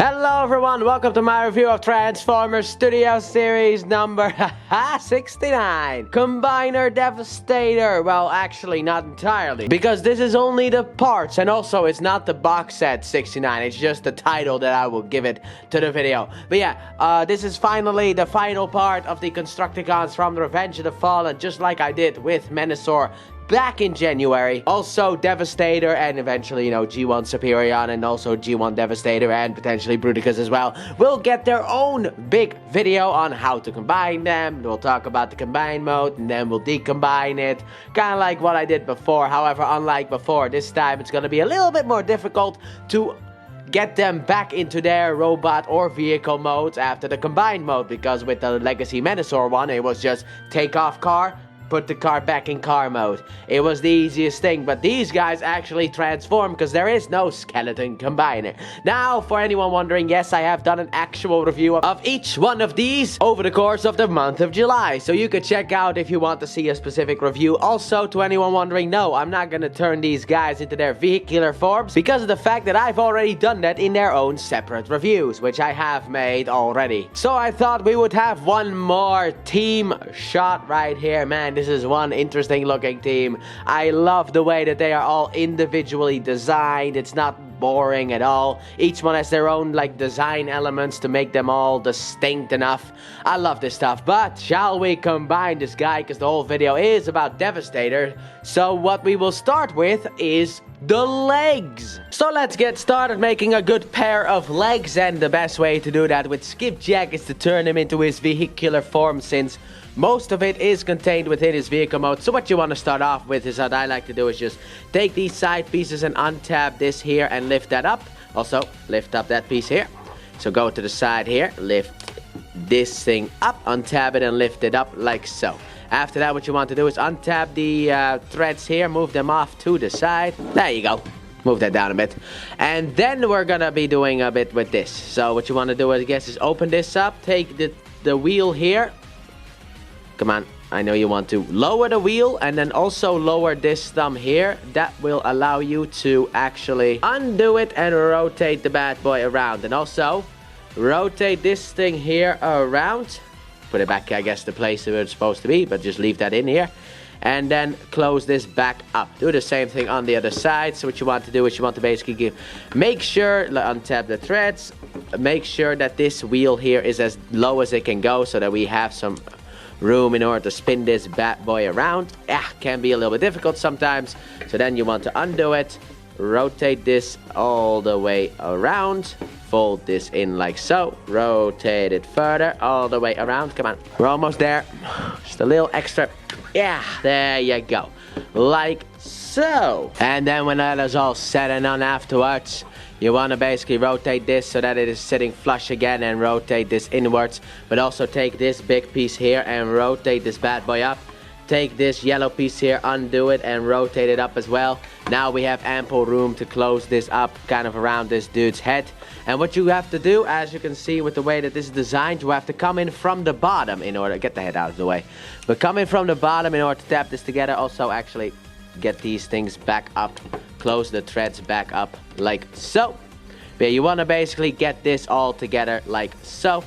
Hello everyone, welcome to my review of Transformers Studio Series number 69. Combiner Devastator. Well, actually not entirely, because this is only the parts, and also it's not the box set 69, it's just the title that I will give it to the video. But yeah, this is finally the final part of the Constructicons from the Revenge of the Fallen, just like I did with Menasor back in January. Also Devastator and eventually, you know, G1 Superion and also G1 Devastator and potentially Bruticus as well will get their own big video on how to combine them. We'll talk about the combine mode and then we'll decombine it. Kind of like what I did before. However, unlike before, this time it's going to be a little bit more difficult to get them back into their robot or vehicle modes after the combined mode, because with the Legacy Menasor one, it was just take off car, put the car back in car mode. It was the easiest thing, but these guys actually transform because there is no skeleton combiner. Now, for anyone wondering, yes, I have done an actual review of each one of these over the course of the month of July, so you could check out if you want to see a specific review. Also, to anyone wondering, no, I'm not gonna turn these guys into their vehicular forms because of the fact that I've already done that in their own separate reviews, which I have made already. So I thought we would have one more team shot right here. Man, this is one interesting looking team. I love the way that they are all individually designed. It's not boring at all. Each one has their own like design elements to make them all distinct enough. I love this stuff. But shall we combine this guy, because the whole video is about Devastator. So what we will start with is the legs. So let's get started making a good pair of legs, and the best way to do that with Skipjack is to turn him into his vehicular form, since most of it is contained within his vehicle mode. So what you want to start off with is what I like to do is just take these side pieces and untap this here and lift that up. Also, lift up that piece here. So go to the side here, lift this thing up, untap it and lift it up like so. After that, what you want to do is untap the threads here, move them off to the side. There you go. Move that down a bit. And then we're gonna be doing a bit with this. So what you want to do, I guess, is open this up, take the wheel here. Come on, I know you want to lower the wheel and then also lower this thumb here. That will allow you to actually undo it and rotate the bad boy around. And also rotate this thing here around. Put it back, I guess, the place where it's supposed to be, but just leave that in here. And then close this back up. Do the same thing on the other side. So what you want to do is you want to basically make sure, untap the threads, make sure that this wheel here is as low as it can go so that we have some room in order to spin this bad boy around. Can be a little bit difficult sometimes. So then you want to undo it, rotate this all the way around, fold this in like so, rotate it further all the way around. Come on, we're almost there. Just a little extra. Yeah, there you go, like so. And then when that is all said and done afterwards, you want to basically rotate this so that it is sitting flush again and rotate this inwards. But also take this big piece here and rotate this bad boy up. Take this yellow piece here, undo it and rotate it up as well. Now we have ample room to close this up kind of around this dude's head. And what you have to do, as you can see with the way that this is designed, you have to come in from the bottom in order to get the head out of the way. But come in from the bottom in order to tap this together. Also actually get these things back up. Close the threads back up like so. But you want to basically get this all together like so.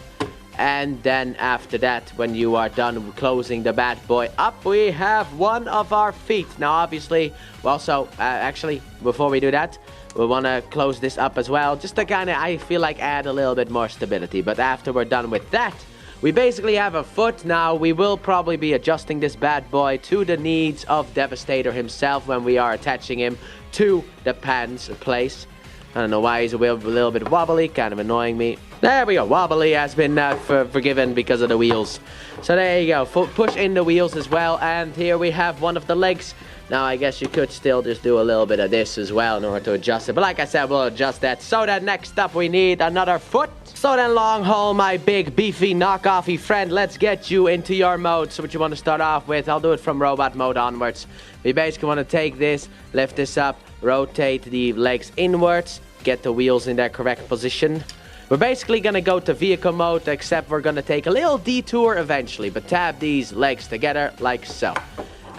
And then after that, when you are done closing the bad boy up, we have one of our feet. Now obviously, also actually before we do that, we want to close this up as well, just to kind of, I feel like, add a little bit more stability. But after we're done with that, we basically have a foot. Now we will probably be adjusting this bad boy to the needs of Devastator himself when we are attaching him to the pants place. I don't know why he's a little bit wobbly, kind of annoying me. There we go, wobbly has been forgiven because of the wheels. So there you go, push in the wheels as well, and here we have one of the legs. Now I guess you could still just do a little bit of this as well in order to adjust it, but like I said, we'll adjust that. So that next up we need another foot. So then, long haul, my big beefy knockoffy friend, let's get you into your mode. So what you want to start off with, I'll do it from robot mode onwards. We basically want to take this, lift this up, rotate the legs inwards, get the wheels in their correct position. We're basically going to go to vehicle mode, except we're going to take a little detour eventually, but tap these legs together like so.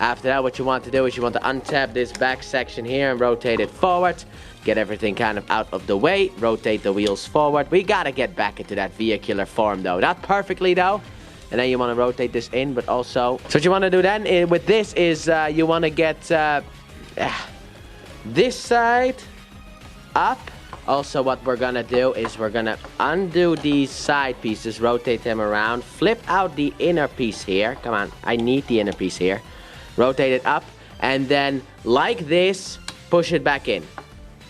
After that, what you want to do is you want to untap this back section here and rotate it forward. Get everything kind of out of the way. Rotate the wheels forward. We gotta get back into that vehicular form though. Not perfectly though. And then you want to rotate this in, but also... So what you want to do then with this is you want to get this side up. Also what we're gonna do is we're gonna undo these side pieces, rotate them around, flip out the inner piece here. Come on, I need the inner piece here. Rotate it up, and then like this, push it back in.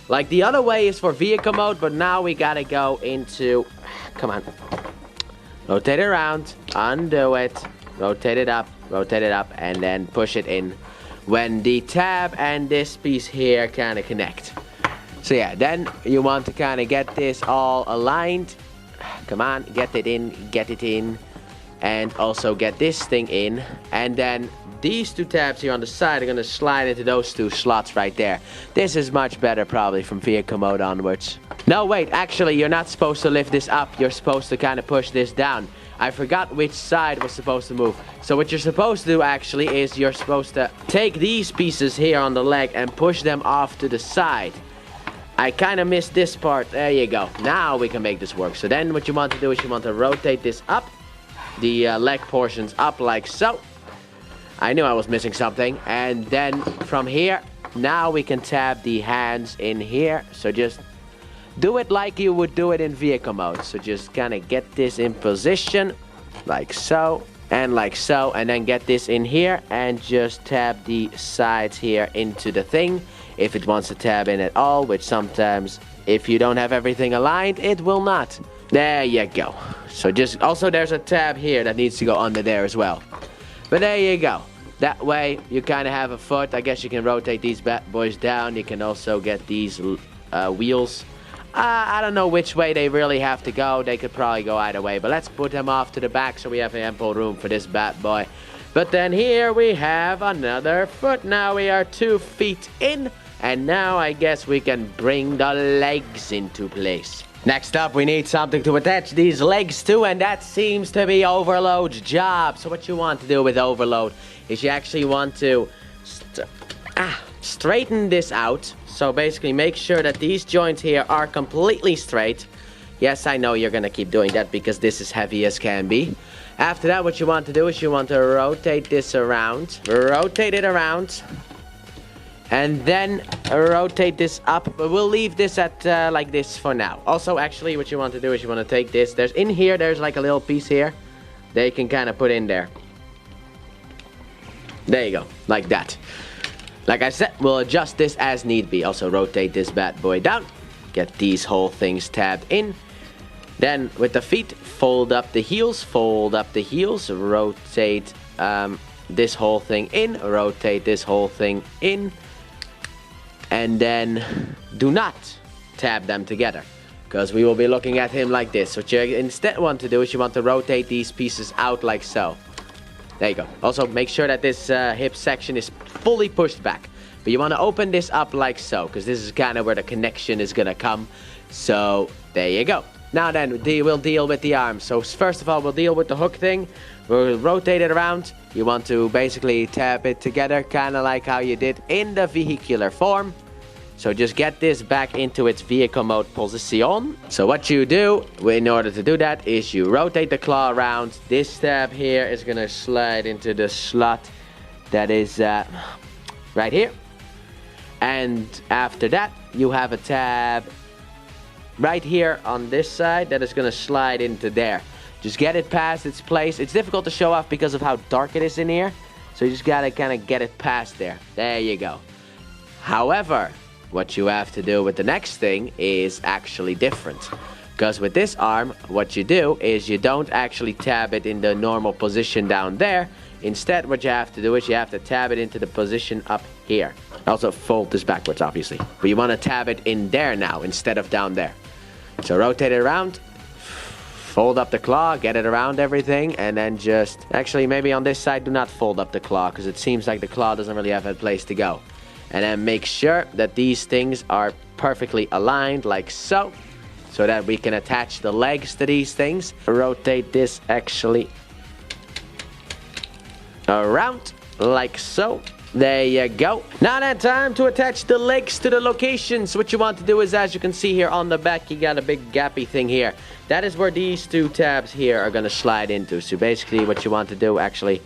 Like the other way is for vehicle mode, but now we gotta go into... Come on. Rotate it around, undo it, rotate it up, and then push it in when the tab and this piece here kind of connect. So yeah, then you want to kind of get this all aligned. Come on, get it in, and also get this thing in. And then these two tabs here on the side are going to slide into those two slots right there. This is much better probably from vehicle mode onwards. No, wait, actually you're not supposed to lift this up. You're supposed to kind of push this down. I forgot which side was supposed to move. So what you're supposed to do actually is you're supposed to take these pieces here on the leg and push them off to the side. I kind of missed this part. There you go. Now we can make this work. So then what you want to do is you want to rotate this up. The leg portions up like so. I knew I was missing something. And then from here, now we can tab the hands in here. So just do it like you would do it in vehicle mode. So just kind of get this in position like so and like so. And then get this in here and just tab the sides here into the thing. If it wants to tab in at all, which sometimes if you don't have everything aligned, it will not. There you go. So just, also there's a tab here that needs to go under there as well. But there you go. That way you kind of have a foot. I guess you can rotate these bad boys down. You can also get these wheels. I don't know which way they really have to go. They could probably go either way. But let's put them off to the back so we have ample room for this bad boy. But then here we have another foot. Now we are 2 feet in. And now I guess we can bring the legs into place. Next up, we need something to attach these legs to, and that seems to be Overload's job. So what you want to do with Overload is you actually want to straighten this out. So basically make sure that these joints here are completely straight. Yes, I know you're going to keep doing that because this is heavy as can be. After that, what you want to do is you want to rotate this around. Rotate it around. And then rotate this up, but we'll leave this at like this for now. Also, actually, what you want to do is you want to take this. There's like a little piece here that you can kind of put in there. There you go, like that. Like I said, we'll adjust this as need be. Also, rotate this bad boy down. Get these whole things tabbed in. Then, with the feet, fold up the heels. Fold up the heels. Rotate this whole thing in. Rotate this whole thing in. And then do not tab them together, because we will be looking at him like this. So what you instead want to do is you want to rotate these pieces out like so. There you go. Also make sure that this hip section is fully pushed back. But you want to open this up like so, because this is kind of where the connection is going to come. So there you go. Now then, we'll deal with the arms. So first of all, we'll deal with the hook thing. We'll rotate it around. You want to basically tap it together, kind of like how you did in the vehicular form. So just get this back into its vehicle mode position. So what you do in order to do that is you rotate the claw around. This tab here is going to slide into the slot that is right here. And after that, you have a tab right here on this side that is going to slide into there. Just get it past its place. It's difficult to show off because of how dark it is in here. So you just got to kind of get it past there. There you go. However, what you have to do with the next thing is actually different. Because with this arm, what you do is you don't actually tab it in the normal position down there. Instead, what you have to do is you have to tab it into the position up here. Also fold this backwards, obviously. But you want to tab it in there now instead of down there. So rotate it around. Fold up the claw, get it around everything, and then just... Actually, maybe on this side, do not fold up the claw, because it seems like the claw doesn't really have a place to go. And then make sure that these things are perfectly aligned, like so. So that we can attach the legs to these things. Rotate this actually around. like so. There you go. Now then, time to attach the legs to the locations. What you want to do is, as you can see here on the back, you got a big gappy thing here. That is where these two tabs here are going to slide into. So basically what you want to do, actually,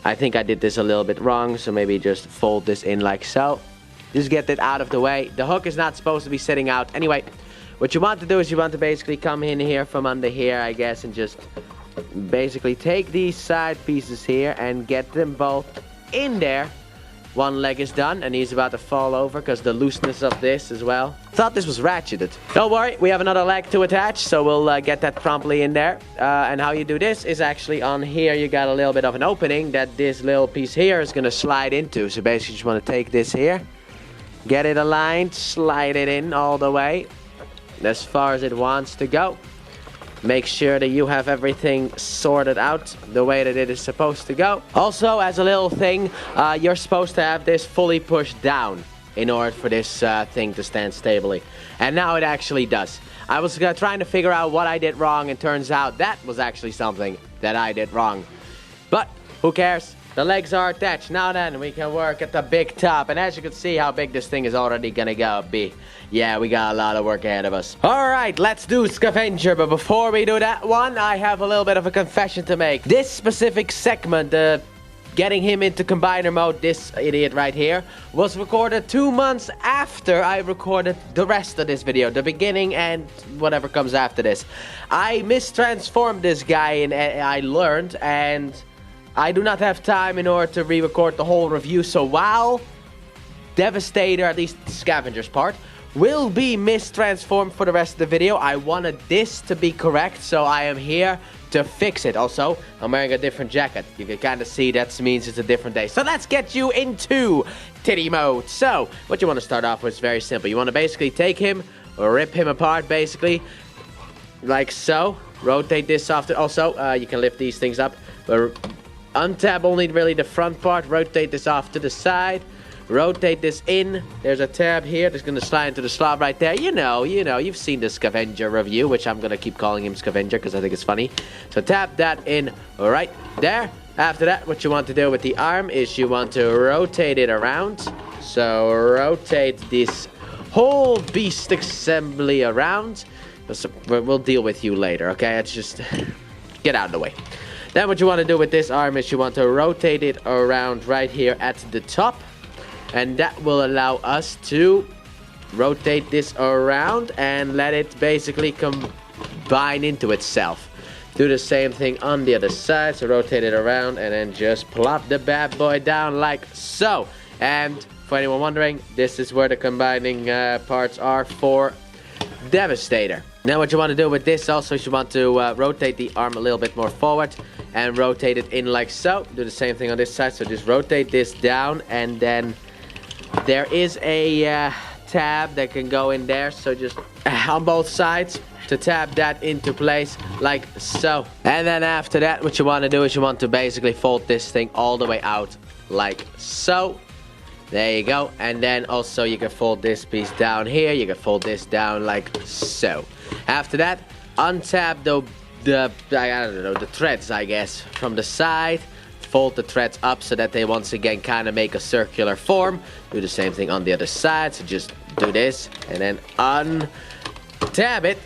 I think I did this a little bit wrong. So maybe just fold this in like so. Just get it out of the way. The hook is not supposed to be sitting out. Anyway, what you want to do is you want to basically come in here from under here, I guess, and just basically take these side pieces here and get them both in there. One leg is done, and he's about to fall over because the looseness of this as well. Thought this was ratcheted. Don't worry, we have another leg to attach, so we'll get that promptly in there. And how you do this is actually on here, you got a little bit of an opening that this little piece here is going to slide into. So basically, you just want to take this here, get it aligned, slide it in all the way as far as it wants to go. Make sure that you have everything sorted out the way that it is supposed to go. Also, as a little thing, you're supposed to have this fully pushed down in order for this thing to stand stably. And now it actually does. I was trying to figure out what I did wrong, and turns out that was actually something that I did wrong. But who cares? The legs are attached. Now then, we can work at the big top. And as you can see how big this thing is already gonna go be. Yeah, we got a lot of work ahead of us. Alright, let's do Scavenger. But before we do that one, I have a little bit of a confession to make. This specific segment, getting him into combiner mode, this idiot right here, was recorded 2 months after I recorded the rest of this video. The beginning and whatever comes after this. I mistransformed this guy and I learned, and I do not have time in order to re-record the whole review, so while Devastator, at least the Scavenger's part, will be mistransformed for the rest of the video, I wanted this to be correct, so I am here to fix it. Also, I'm wearing a different jacket. You can kind of see that means it's a different day. So let's get you into titty mode. So, what you want to start off with is very simple. You want to basically take him, rip him apart, basically, like so. Rotate this off. Also, you can lift these things up. Untap only really the front part. Rotate this off to the side. Rotate this in. There's a tab here that's going to slide into the slot right there. You know, you've seen the Scavenger review, which I'm going to keep calling him Scavenger because I think it's funny. So tap that in right there. After that, what you want to do with the arm is you want to rotate it around. So rotate this whole beast assembly around. We'll deal with you later, okay? It's just get out of the way. Then what you want to do with this arm is you want to rotate it around right here at the top. And that will allow us to rotate this around and let it basically combine into itself. Do the same thing on the other side. So rotate it around and then just plop the bad boy down like so. And for anyone wondering, this is where the combining parts are for Devastator. Now what you want to do with this also is you want to rotate the arm a little bit more forward and rotate it in like so. Do the same thing on this side. So just rotate this down, and then there is a tab that can go in there. So just on both sides to tab that into place like so. And then after that, what you want to do is you want to basically fold this thing all the way out like so. There you go. And then also you can fold this piece down here. You can fold this down like so. After that, untap the threads, I guess, from the side. Fold the threads up so that they once again kind of make a circular form. Do the same thing on the other side. So just do this and then untab it.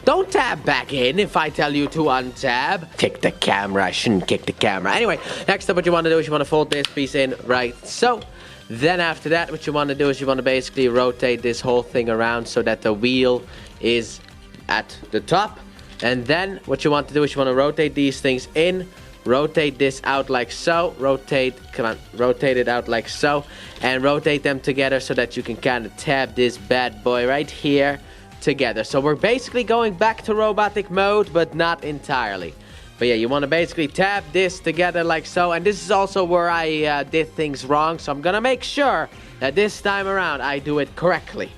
Don't tab back in if I tell you to untab. Kick the camera. I shouldn't kick the camera. Anyway, next up what you want to do is you want to fold this piece in right so. Then after that, what you want to do is you want to basically rotate this whole thing around so that the wheel is at the top. And then what you want to do is you want to rotate these things in. Rotate this out like so. Rotate it out like so. And rotate them together so that you can kind of tab this bad boy right here together. So we're basically going back to robotic mode, but not entirely. But yeah, you want to basically tab this together like so. And this is also where I did things wrong. So I'm going to make sure that this time around I do it correctly.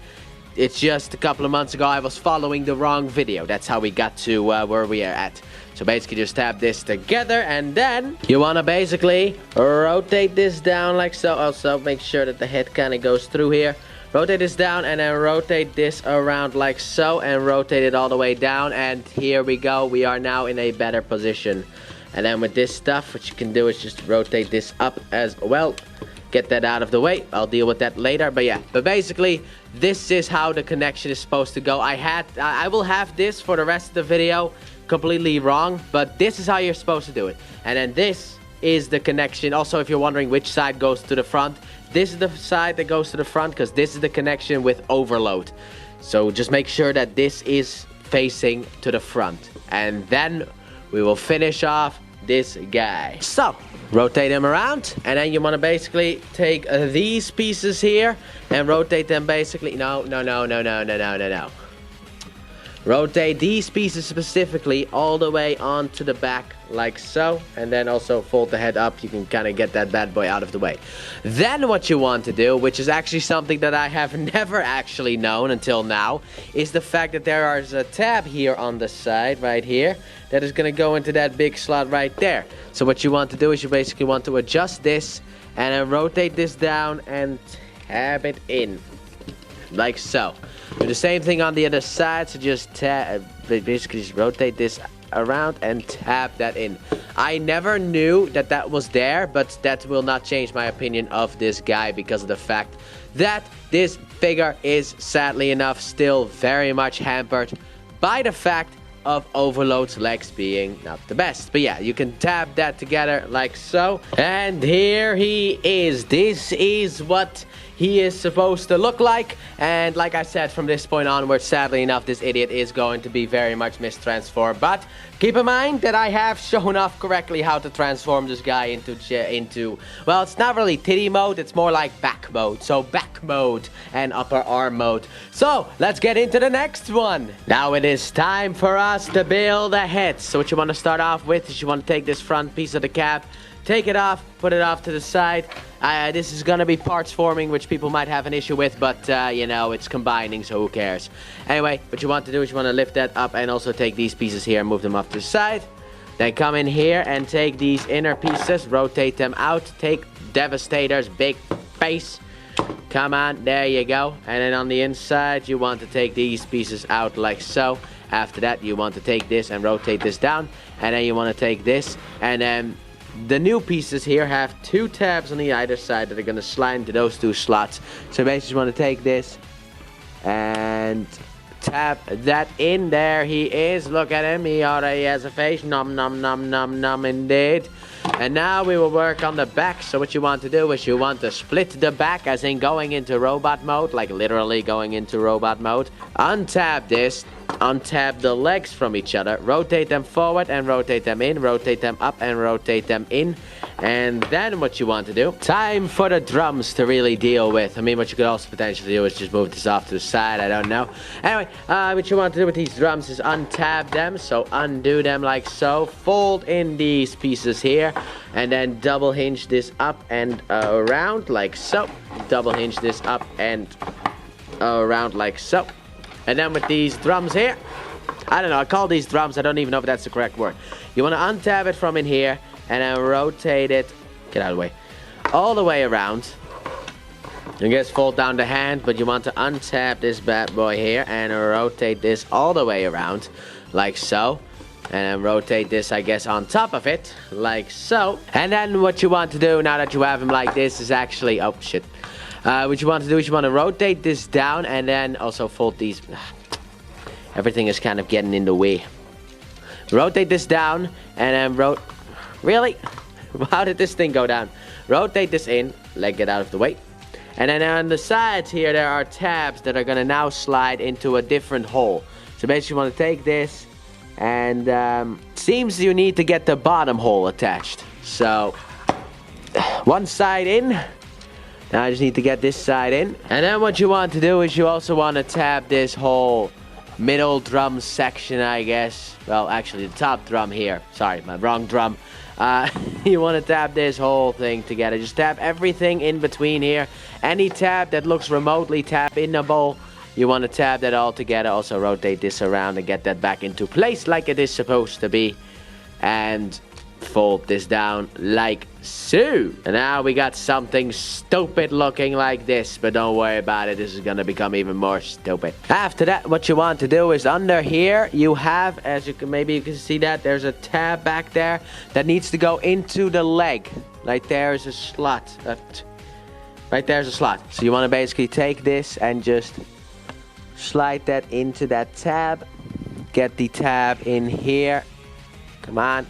It's just a couple of months ago I was following the wrong video. That's how we got to where we are at. So basically just tab this together. And then you want to basically rotate this down like so. Also make sure that the head kind of goes through here. Rotate this down and then rotate this around like so, and rotate it all the way down, and here we go. We are now in a better position. And then with this stuff, what you can do is just rotate this up as well. Get that out of the way. I'll deal with that later. But yeah, but basically, this is how the connection is supposed to go. I will have this for the rest of the video completely wrong, but this is how you're supposed to do it. And then this is the connection. Also, if you're wondering which side goes to the front, this is the side that goes to the front because this is the connection with overload. So just make sure that this is facing to the front. And then we will finish off this guy. So, rotate them around. And then you want to basically take these pieces here and rotate them basically. No. Rotate these pieces specifically all the way onto the back like so. And then also fold the head up. You can kind of get that bad boy out of the way. Then what you want to do, which is actually something that I have never actually known until now, is the fact that there is a tab here on the side right here that is going to go into that big slot right there. So what you want to do is you basically want to adjust this and then rotate this down and tab it in. Like so. Do the same thing on the other side, so just basically just rotate this around and tap that in. I never knew that that was there, but that will not change my opinion of this guy because of the fact that this figure is sadly enough still very much hampered by the fact of Overload's legs being not the best. But yeah, you can tap that together like so. And here he is. This is what he is supposed to look like. And like I said, from this point onwards, sadly enough, this idiot is going to be very much mistransformed. But keep in mind that I have shown off correctly how to transform this guy into well, it's not really titty mode, it's more like back mode. So back mode and upper arm mode. So let's get into the next one. Now it is time for us to build a head. So what you want to start off with is you want to take this front piece of the cap, take it off, put it off to the side. This is going to be parts forming, which people might have an issue with, but, you know, it's combining, so who cares? Anyway, what you want to do is you want to lift that up and also take these pieces here and move them off to the side. Then come in here and take these inner pieces, rotate them out, take Devastator's big face. Come on, there you go. And then on the inside, you want to take these pieces out like so. After that, you want to take this and rotate this down. And then you want to take this and then the new pieces here have two tabs on the either side that are going to slide into those two slots. So basically you want to take this and tap that in. There he is. Look at him. He already has a face. Nom nom nom nom nom indeed. And now we will work on the back. So what you want to do is you want to split the back, as in going into robot mode, like literally going into robot mode. Untap this. Untap the legs from each other, rotate them forward and rotate them in, rotate them up and rotate them in. And then what you want to do, time for the drums to really deal with. I mean, what you could also potentially do is just move this off to the side, I don't know. Anyway, what you want to do with these drums is untap them, so undo them like so, fold in these pieces here, and then double hinge this up and around like so, double hinge this up and around like so. And then with these drums here, I don't know, I call these drums, I don't even know if that's the correct word. You want to untap it from in here, and then rotate it, get out of the way, all the way around. You just fold down the hand, but you want to untap this bad boy here, and rotate this all the way around, like so. And then rotate this, I guess, on top of it, like so. And then what you want to do, now that you have him like this, is actually, oh shit. What you want to do is you want to rotate this down and then also fold these. Everything is kind of getting in the way. Rotate this down and then really? How did this thing go down? Rotate this in, leg it out of the way. And then on the sides here, there are tabs that are going to now slide into a different hole. So basically you want to take this and seems you need to get the bottom hole attached. So one side in. Now I just need to get this side in. And then what you want to do is you also want to tap this whole middle drum section, I guess. Well, actually the top drum here. Sorry, my wrong drum. You want to tap this whole thing together. Just tap everything in between here. Any tab that looks remotely tap-inable, you want to tap that all together. Also rotate this around and get that back into place like it is supposed to be. And fold this down like so. And now we got something stupid looking like this, but don't worry about it, this is gonna become even more stupid. After that, what you want to do is under here you have, as you can, maybe you can see that there's a tab back there that needs to go into the leg. Right there is a slot. Right there's a slot. So you want to basically take this and just slide that into that tab. Get the tab in here. Come on.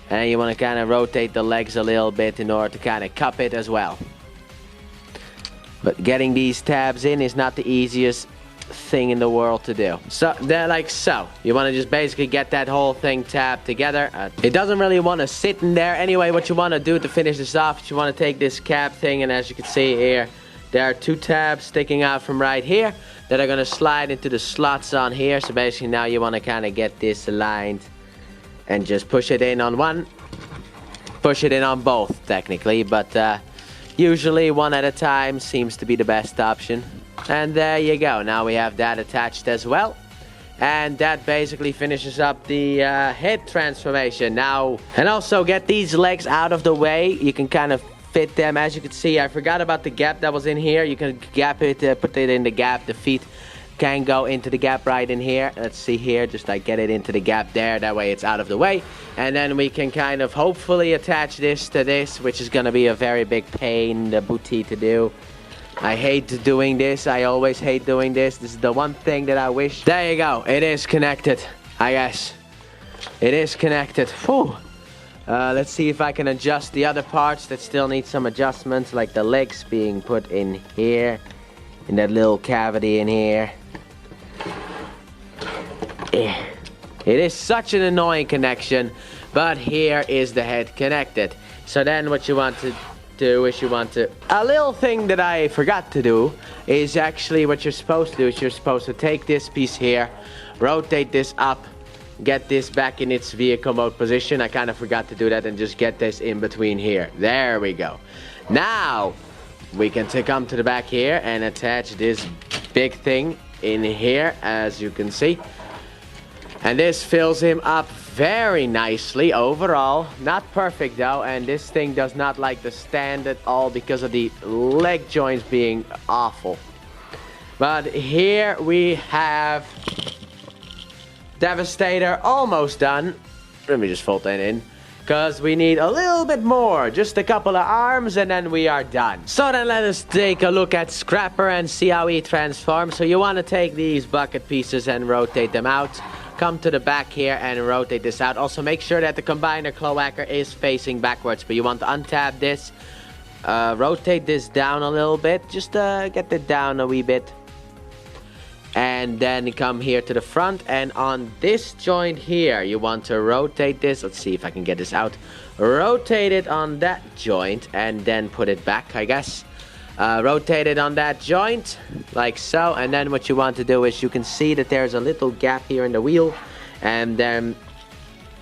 And you want to kind of rotate the legs a little bit in order to kind of cup it as well. But getting these tabs in is not the easiest thing in the world to do. So they're like so. You want to just basically get that whole thing tabbed together. It doesn't really want to sit in there. Anyway, what you want to do to finish this off is you want to take this cap thing, and as you can see here, there are two tabs sticking out from right here that are going to slide into the slots on here. So basically now you want to kind of get this aligned and just push it in on one, push it in on both technically, but usually one at a time seems to be the best option. And there you go. Now we have that attached as well. And that basically finishes up the head transformation. Now, and also get these legs out of the way. You can kind of fit them. As you can see, I forgot about the gap that was in here. You can gap it, put it in the gap. The feet can go into the gap right in here. Let's see here, just like get it into the gap there. That way it's out of the way. And then we can kind of hopefully attach this to this, which is going to be a very big pain in the booty to do. I hate doing this. I always hate doing this. This is the one thing that I wish. There you go. It is connected, I guess. It is connected. Whew. Let's see if I can adjust the other parts that still need some adjustments, like the legs being put in here, in that little cavity in here. It is such an annoying connection, but here is the head connected. So then what you want to do is a little thing that I forgot to do is actually what you're supposed to do is you're supposed to take this piece here, rotate this up, get this back in its vehicle mode position. I kind of forgot to do that, and just get this in between here. There we go. Now we can come to the back here and attach this big thing in here, as you can see. And this fills him up very nicely overall. Not perfect though, and this thing does not like to stand at all because of the leg joints being awful. But here we have Devastator almost done. Let me just fold that in, because we need a little bit more, just a couple of arms, and then we are done. So then let us take a look at Scrapper and see how he transforms. So you want to take these bucket pieces and rotate them out. Come to the back here and rotate this out. Also make sure that the combiner cloaker is facing backwards, but you want to untab this, rotate this down a little bit, just get it down a wee bit. And then come here to the front, and on this joint here you want to rotate this. Let's see if I can get this out. Rotate it on that joint and then put it back, I guess. Rotate it on that joint like so, and then what you want to do is you can see that there's a little gap here in the wheel, and then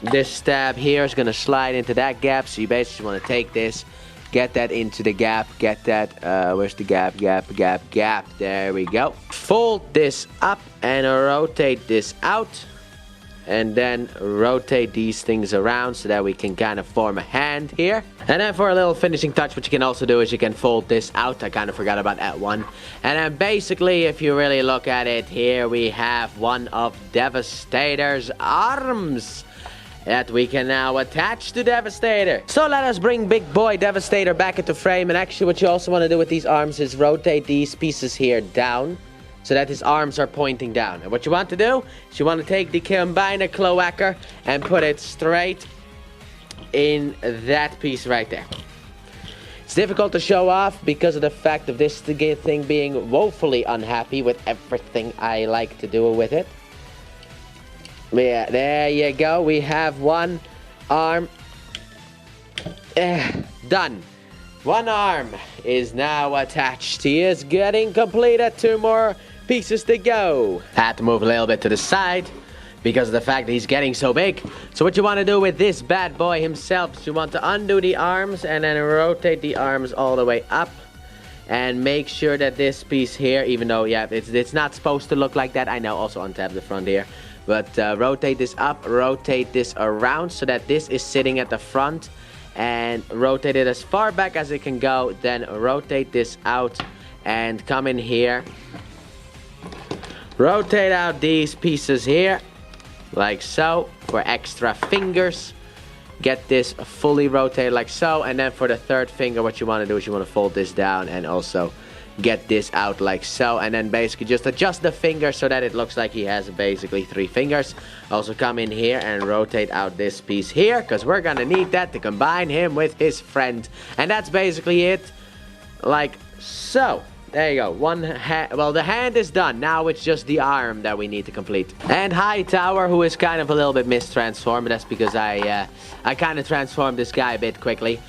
this tab here is going to slide into that gap. So you basically want to take this, get that into the gap, get that, where's the gap, gap, there we go. Fold this up and rotate this out, and then rotate these things around so that we can kind of form a hand here. And then for a little finishing touch, what you can also do is you can fold this out. I kind of forgot about that one. And then basically, if you really look at it, here we have one of Devastator's arms that we can now attach to Devastator. So let us bring big boy Devastator back into frame. And actually what you also want to do with these arms is rotate these pieces here down, so that his arms are pointing down. And what you want to do is you want to take the combiner cloaker and put it straight in that piece right there. It's difficult to show off because of the fact of this thing being woefully unhappy with everything I like to do with it. Yeah, there you go. We have one arm done. One arm is now attached. He is getting completed. Two more pieces to go. Had to move a little bit to the side because of the fact that he's getting so big. So what you want to do with this bad boy himself is you want to undo the arms and then rotate the arms all the way up, and make sure that this piece here, even though yeah it's not supposed to look like that, I know, also untap the front here, But rotate this up, rotate this around so that this is sitting at the front. And rotate it as far back as it can go. Then rotate this out and come in here. Rotate out these pieces here, like so, for extra fingers. Get this fully rotated like so, and then for the third finger, what you want to do is you want to fold this down and also get this out like so, and then basically just adjust the finger so that it looks like he has basically 3 fingers. Also come in here and rotate out this piece here, because we're gonna need that to combine him with his friend. And that's basically it, like so. There you go, one hand. Well, the hand is done. Now it's just the arm that we need to complete. And Hightower, who is kind of a little bit mistransformed. That's because I kind of transformed this guy a bit quickly.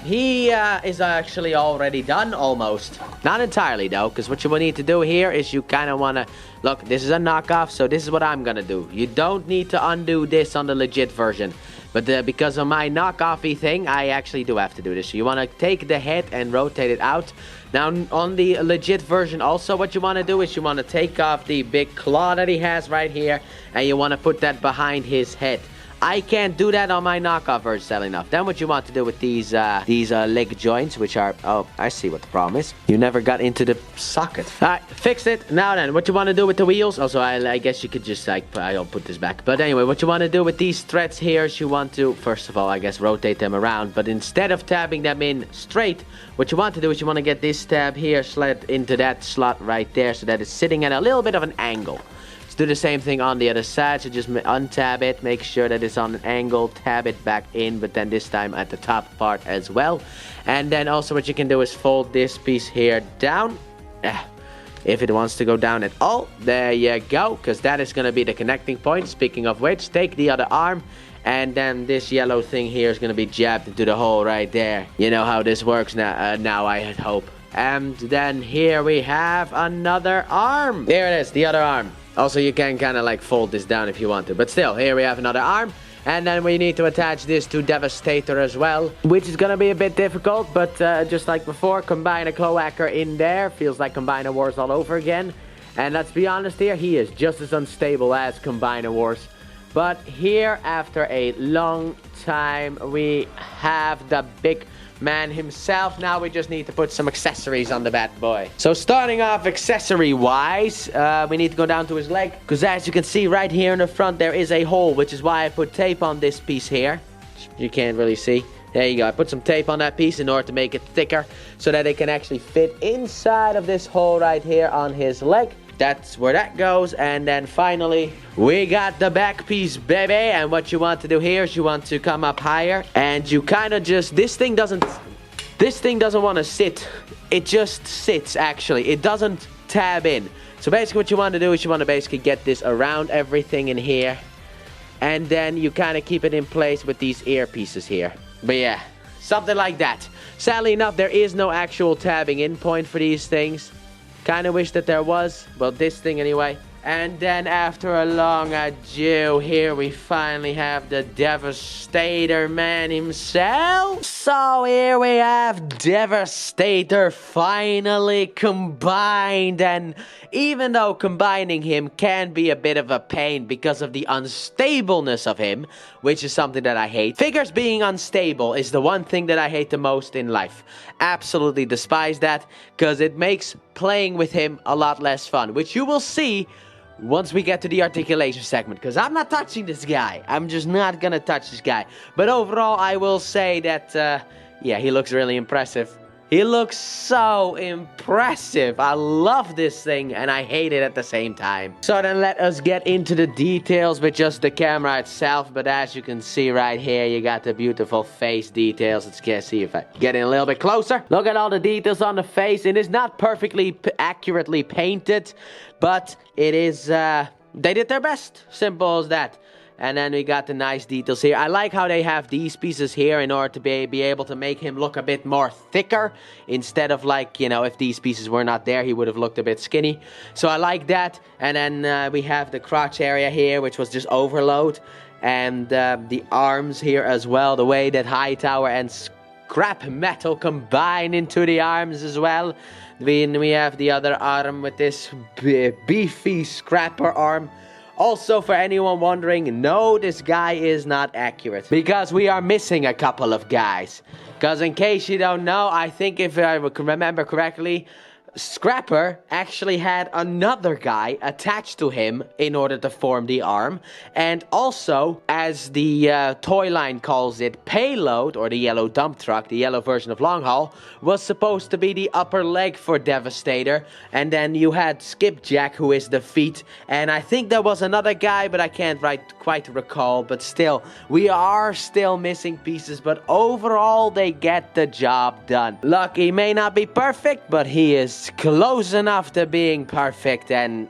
He is actually already done, almost. Not entirely, though, because what you will need to do here is you kind of want to... Look, this is a knockoff, so this is what I'm going to do. You don't need to undo this on the legit version. But because of my knockoffy thing, I actually do have to do this. So you want to take the head and rotate it out. Now, on the legit version, also what you want to do is you want to take off the big claw that he has right here. And you want to put that behind his head. I can't do that on my knockoff version, sadly enough. Then what you want to do with these leg joints, which are... Oh, I see what the problem is. You never got into the socket. Alright, fixed it. Now then, what you want to do with the wheels... Also, I guess you could just, like... I'll put this back. But anyway, what you want to do with these threads here is you want to... First of all, I guess, rotate them around. But instead of tabbing them in straight, what you want to do is you want to get this tab here slid into that slot right there, so that it's sitting at a little bit of an angle. Do the same thing on the other side, so just untab it, make sure that it's on an angle, tab it back in, but then this time at the top part as well. And then also what you can do is fold this piece here down, if it wants to go down at all. There you go, because that is going to be the connecting point. Speaking of which, take the other arm, and then this yellow thing here is going to be jabbed into the hole right there. You know how this works now, I hope. And then here we have another arm. There it is, the other arm. Also, you can kind of like fold this down if you want to. But still, here we have another arm. And then we need to attach this to Devastator as well, which is going to be a bit difficult. But just like before, combine a cloaker in there. Feels like Combiner Wars all over again. And let's be honest here, he is just as unstable as Combiner Wars. But here, after a long time, we have the big man himself. Now we just need to put some accessories on the bad boy. So starting off accessory wise, we need to go down to his leg, because as you can see right here in the front there is a hole, which is why I put tape on this piece here. You can't really see. There you go. I put some tape on that piece in order to make it thicker so that it can actually fit inside of this hole right here on his leg. That's where that goes. And then finally, we got the back piece, baby. And what you want to do here is you want to come up higher. And you kind of just... This thing doesn't want to sit. It just sits, actually. It doesn't tab in. So basically what you want to do is you want to basically get this around everything in here. And then you kind of keep it in place with these earpieces here. But yeah, something like that. Sadly enough, there is no actual tabbing in point for these things. Kind of wish that there was. Well, this thing anyway. And then after a long ado, here we finally have the Devastator man himself. So here we have Devastator finally combined. And even though combining him can be a bit of a pain because of the unstableness of him, which is something that I hate. Figures being unstable is the one thing that I hate the most in life. Absolutely despise that, because it makes playing with him a lot less fun, which you will see once we get to the articulation segment, because I'm not touching this guy. I'm just not gonna touch this guy. But overall, I will say that, yeah, he looks really impressive. He looks so impressive. I love this thing, and I hate it at the same time. So then let us get into the details with just the camera itself. But as you can see right here, you got the beautiful face details. Let's see if I get in a little bit closer. Look at all the details on the face. It is not perfectly accurately painted, but it is, they did their best. Simple as that. And then we got the nice details here. I like how they have these pieces here in order to be able to make him look a bit more thicker. Instead of like, you know, if these pieces were not there, he would have looked a bit skinny. So I like that. And then we have the crotch area here, which was just overload. And the arms here as well. The way that Hightower and scrap metal combine into the arms as well. Then we have the other arm with this beefy scrapper arm. Also, for anyone wondering, no, this guy is not accurate. Because we are missing a couple of guys. Because in case you don't know, I think if I remember correctly, Scrapper actually had another guy attached to him in order to form the arm. And also, as the toy line calls it, Payload, or the yellow dump truck, the yellow version of Long Haul, was supposed to be the upper leg for Devastator. And then you had Skipjack, who is the feet. And I think there was another guy, but I can't quite recall. But still, we are still missing pieces. But overall, they get the job done. Look, he may not be perfect, but he is close enough to being perfect, and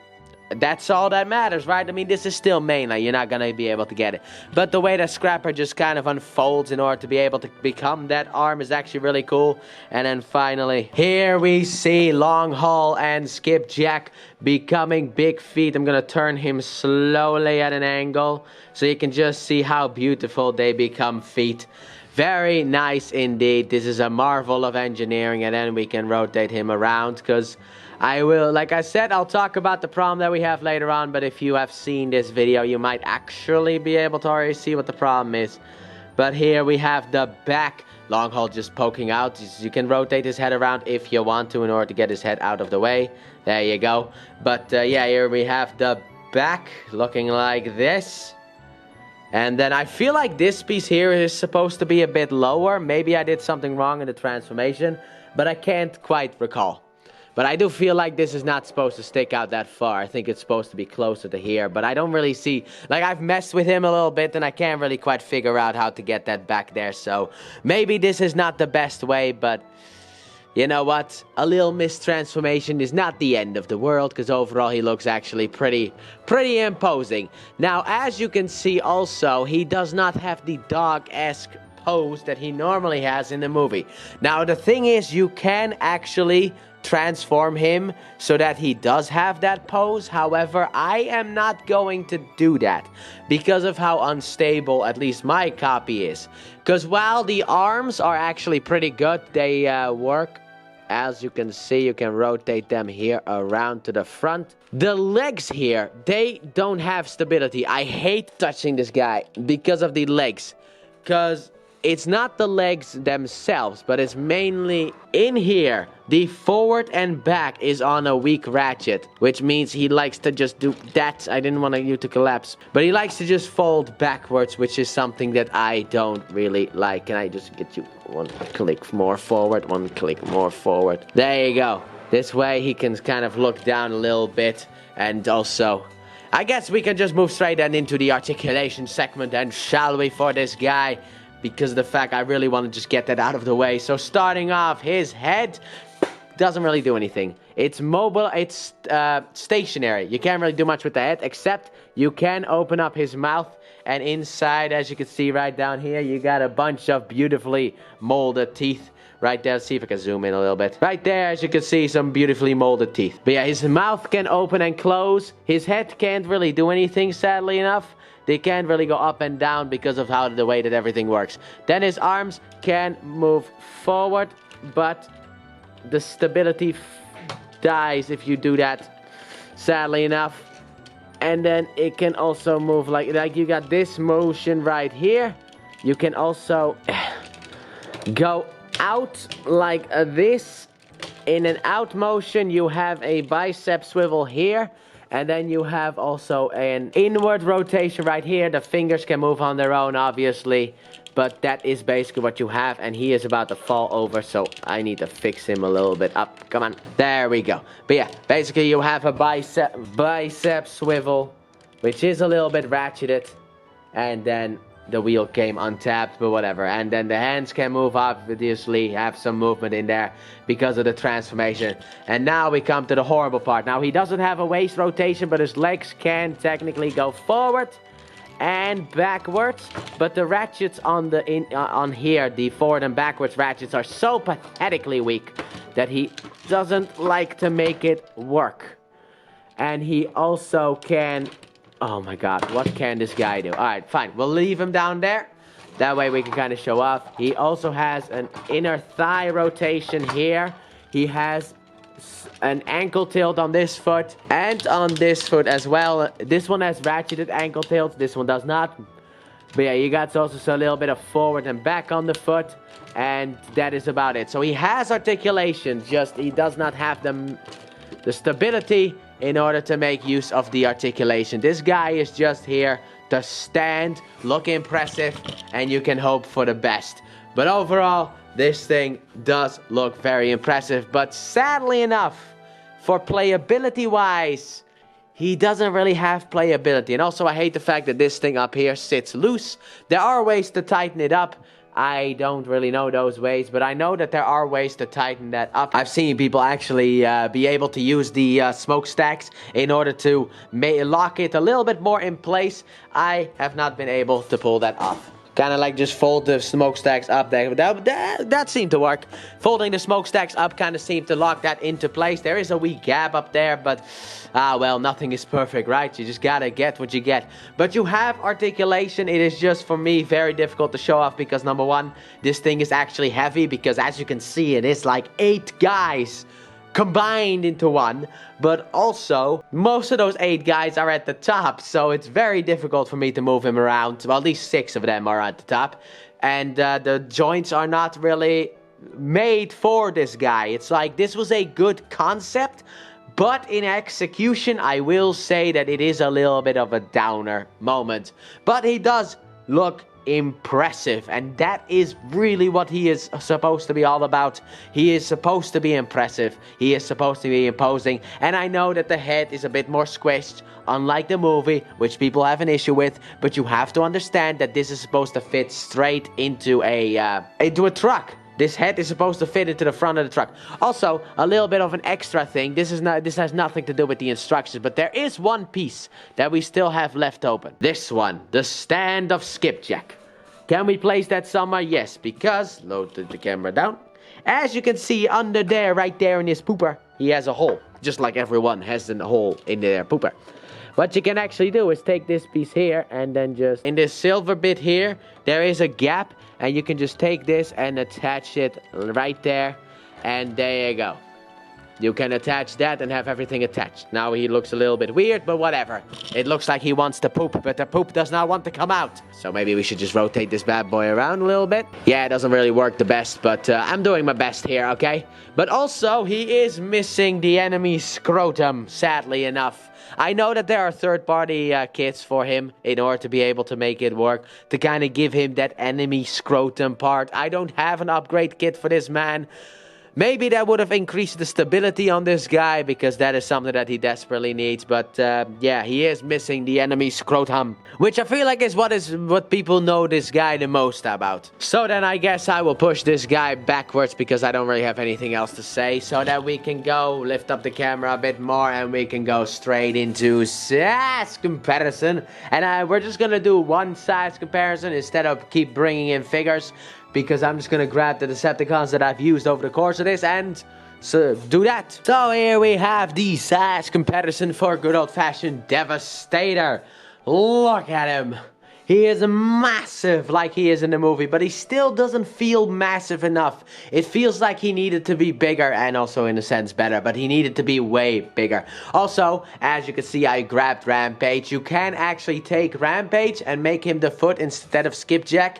that's all that matters, right? I mean, this is still mainline. You're not gonna be able to get it. But the way that Scrapper just kind of unfolds in order to be able to become that arm is actually really cool. And then finally, here we see Long Haul and Skipjack becoming Big Feet. I'm gonna turn him slowly at an angle so you can just see how beautiful they become feet. Very nice indeed. This is a marvel of engineering, and then we can rotate him around because I will, like I said, I'll talk about the problem that we have later on, but if you have seen this video, you might actually be able to already see what the problem is. But here we have the back. Long Haul just poking out. You can rotate his head around if you want to in order to get his head out of the way. There you go. But yeah, here we have the back looking like this. And then I feel like this piece here is supposed to be a bit lower. Maybe I did something wrong in the transformation, but I can't quite recall. But I do feel like this is not supposed to stick out that far. I think it's supposed to be closer to here, but I don't really see... Like, I've messed with him a little bit, and I can't really quite figure out how to get that back there. So maybe this is not the best way, but... You know what? A little mistransformation is not the end of the world, because overall he looks actually pretty imposing. Now, as you can see also, he does not have the dog-esque pose that he normally has in the movie. Now, the thing is, you can actually transform him so that he does have that pose. However, I am not going to do that because of how unstable at least my copy is. Because while the arms are actually pretty good, they work. As you can see, you can rotate them here around to the front. The legs here, they don't have stability. I hate touching this guy because of the legs. Because it's not the legs themselves, but it's mainly in here. The forward and back is on a weak ratchet, which means he likes to just do that. I didn't want you to collapse, but he likes to just fold backwards, which is something that I don't really like. Can I just get you one click more forward, one click more forward? There you go. This way he can kind of look down a little bit, and also... I guess we can just move straight then into the articulation segment, and shall we, for this guy? Because of the fact I really want to just get that out of the way. So starting off, his head doesn't really do anything. It's mobile, it's stationary. You can't really do much with the head, except you can open up his mouth. And inside, as you can see right down here, you got a bunch of beautifully molded teeth. Right there, let's see if I can zoom in a little bit. Right there, as you can see, some beautifully molded teeth. But yeah, his mouth can open and close. His head can't really do anything, sadly enough. They can't really go up and down because of how the way that everything works. Then his arms can move forward, but the stability dies if you do that, sadly enough. And then it can also move like you got this motion right here. You can also go out like this. In an out motion, you have a bicep swivel here. And then you have also an inward rotation right here. The fingers can move on their own, obviously. But that is basically what you have. And he is about to fall over, so I need to fix him a little bit up. Come on. There we go. But yeah, basically you have a bicep swivel, which is a little bit ratcheted. And then the wheel came untapped, but whatever. And then the hands can move, obviously, have some movement in there because of the transformation. And now we come to the horrible part. Now, he doesn't have a waist rotation, but his legs can technically go forward and backwards. But the ratchets on here, the forward and backwards ratchets, are so pathetically weak that he doesn't like to make it work. And he also can... Oh my god, what can this guy do? Alright, fine. We'll leave him down there. That way we can kind of show off. He also has an inner thigh rotation here. He has an ankle tilt on this foot and on this foot as well. This one has ratcheted ankle tilts, this one does not. But yeah, you got also a little bit of forward and back on the foot, and that is about it. So he has articulation, just he does not have the stability in order to make use of the articulation. This guy is just here to stand, look impressive, and you can hope for the best. But overall, this thing does look very impressive. But sadly enough, for playability wise, he doesn't really have playability. And also, I hate the fact that this thing up here sits loose. There are ways to tighten it up. I don't really know those ways, but I know that there are ways to tighten that up. I've seen people actually be able to use the smokestacks in order to lock it a little bit more in place. I have not been able to pull that off. Kind of like just fold the smokestacks up there. That seemed to work. Folding the smokestacks up kind of seemed to lock that into place. There is a wee gap up there, but well, nothing is perfect, right? You just gotta get what you get. But you have articulation. It is just, for me, very difficult to show off because, number one, this thing is actually heavy because, as you can see, it is like 8 guys combined into one, but also most of those 8 guys are at the top, so it's very difficult for me to move him around. Well, at least 6 of them are at the top, and the joints are not really made for this guy. It's like, this was a good concept, but in execution, I will say that it is a little bit of a downer moment. But he does look impressive, and that is really what he is supposed to be all about. He is supposed to be impressive. He is supposed to be imposing, and I know that the head is a bit more squished, unlike the movie, which people have an issue with, but you have to understand that this is supposed to fit straight into a truck. This head is supposed to fit into the front of the truck. Also, a little bit of an extra thing. This has nothing to do with the instructions, but there is one piece that we still have left open. This one, the stand of skipjack. Can we place that somewhere? Yes, because, load the camera down. As you can see under there, right there in his pooper, he has a hole. Just like everyone has a hole in their pooper. What you can actually do is take this piece here and then just, in this silver bit here, there is a gap, and you can just take this and attach it right there, and there you go. You can attach that and have everything attached. Now he looks a little bit weird, but whatever. It looks like he wants to poop, but the poop does not want to come out. So maybe we should just rotate this bad boy around a little bit. Yeah, it doesn't really work the best, but I'm doing my best here, okay? But also, he is missing the enemy scrotum, sadly enough. I know that there are third-party kits for him in order to be able to make it work, to kind of give him that enemy scrotum part. I don't have an upgrade kit for this man. Maybe that would have increased the stability on this guy, because that is something that he desperately needs. But yeah, he is missing the enemy scrotum, which I feel like is what people know this guy the most about. So then I guess I will push this guy backwards, because I don't really have anything else to say, so that we can go lift up the camera a bit more and we can go straight into size comparison. And we're just gonna do one size comparison instead of keep bringing in figures, because I'm just gonna grab the Decepticons that I've used over the course of this and so do that. So here we have the size comparison for good old-fashioned Devastator. Look at him. He is massive like he is in the movie, but he still doesn't feel massive enough. It feels like he needed to be bigger and also in a sense better, but he needed to be way bigger. Also, as you can see, I grabbed Rampage. You can actually take Rampage and make him the foot instead of Skipjack.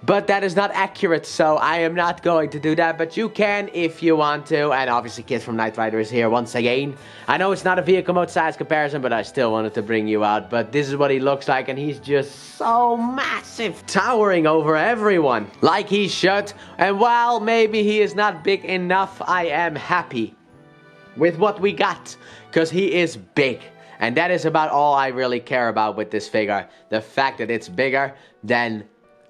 But that is not accurate, so I am not going to do that. But you can if you want to. And obviously Kid from Knight Rider is here once again. I know it's not a vehicle mode size comparison, but I still wanted to bring you out. But this is what he looks like, and he's just so massive, towering over everyone, like he should. And while maybe he is not big enough, I am happy with what we got, because he is big. And that is about all I really care about with this figure. The fact that it's bigger than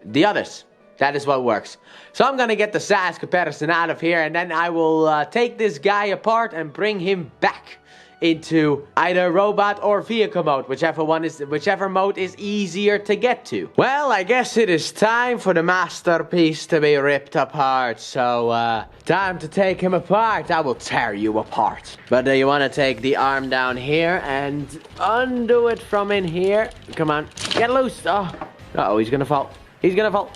the others. That is what works. So I'm gonna get the size comparison out of here, and then I will take this guy apart and bring him back into either robot or vehicle mode, whichever mode is easier to get to. Well, I guess it is time for the masterpiece to be ripped apart. So time to take him apart. I will tear you apart. But you want to take the arm down here and undo it from in here. Come on, get loose. Oh, uh-oh, he's gonna fall. He's gonna fall.